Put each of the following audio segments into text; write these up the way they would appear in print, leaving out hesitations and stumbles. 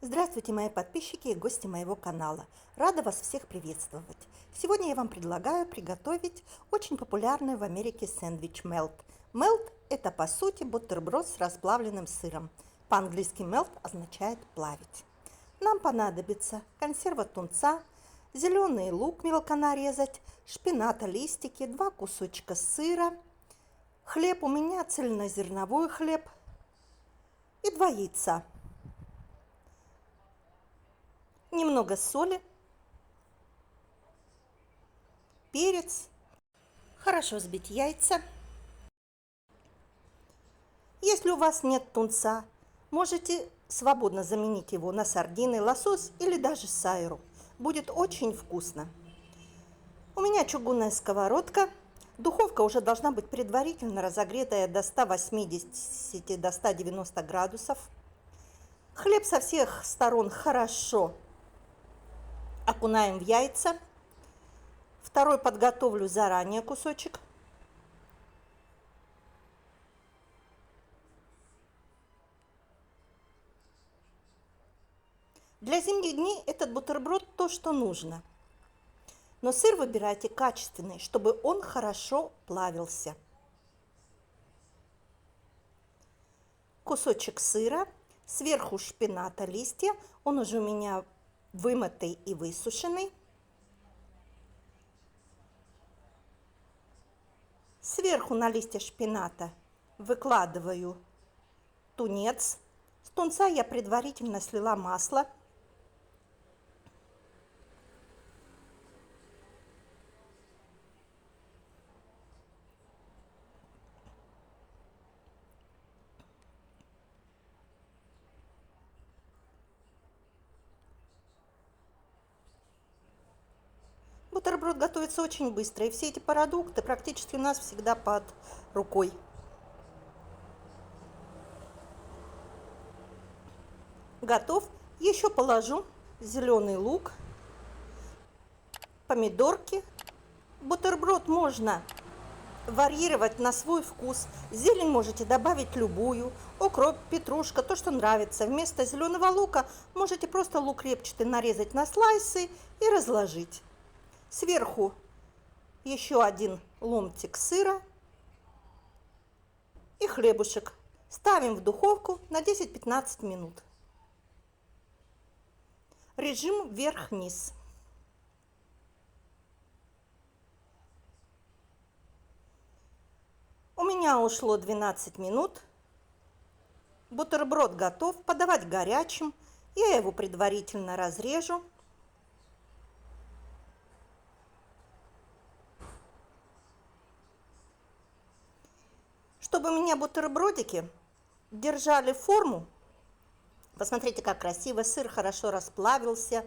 Здравствуйте, мои подписчики и гости моего канала. Рада вас всех приветствовать. Сегодня я вам предлагаю приготовить очень популярный в Америке сэндвич мелт. Мелт – это по сути бутерброд с расплавленным сыром. По-английски мелт означает плавить. Нам понадобится консерва тунца, зеленый лук мелко нарезать, шпината листики, 2 кусочка сыра, хлеб, у меня цельнозерновой хлеб и 2 яйца. Немного соли, перец, хорошо взбить яйца. Если у вас нет тунца, можете свободно заменить его на сардины, лосось или даже сайру. Будет очень вкусно. У меня чугунная сковородка. Духовка уже должна быть предварительно разогретая до 180-190 градусов. Хлеб со всех сторон хорошо окунаем в яйца. Второй подготовлю заранее кусочек. Для зимних дней этот бутерброд то, что нужно. Но сыр выбирайте качественный, чтобы он хорошо плавился. Кусочек сыра, сверху шпината листья, он уже у меня вымытый и высушенный. Сверху на листья шпината выкладываю тунец. С тунца я предварительно слила масло. Бутерброд готовится очень быстро, и все эти продукты практически у нас всегда под рукой. Готов. Еще положу зеленый лук, помидорки. Бутерброд можно варьировать на свой вкус. Зелень можете добавить любую, укроп, петрушка, то, что нравится. Вместо зеленого лука можете просто лук репчатый нарезать на слайсы и разложить. Сверху еще один ломтик сыра и хлебушек. Ставим в духовку на 10-15 минут. Режим вверх-вниз. У меня ушло 12 минут. Бутерброд готов. Подавать горячим. Я его предварительно разрежу. Чтобы у меня бутербродики держали форму, посмотрите, как красиво, сыр хорошо расплавился.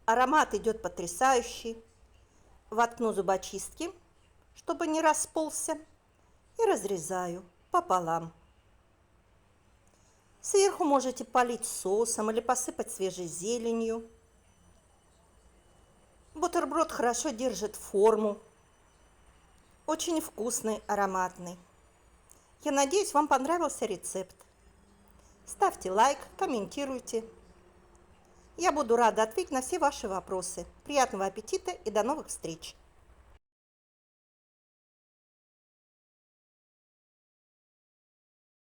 Аромат идет потрясающий. Воткну зубочистки, чтобы не расползся, и разрезаю пополам. Сверху можете полить соусом или посыпать свежей зеленью. Бутерброд хорошо держит форму. Очень вкусный, ароматный. Я надеюсь, вам понравился рецепт. Ставьте лайк, комментируйте. Я буду рада ответить на все ваши вопросы. Приятного аппетита и до новых встреч!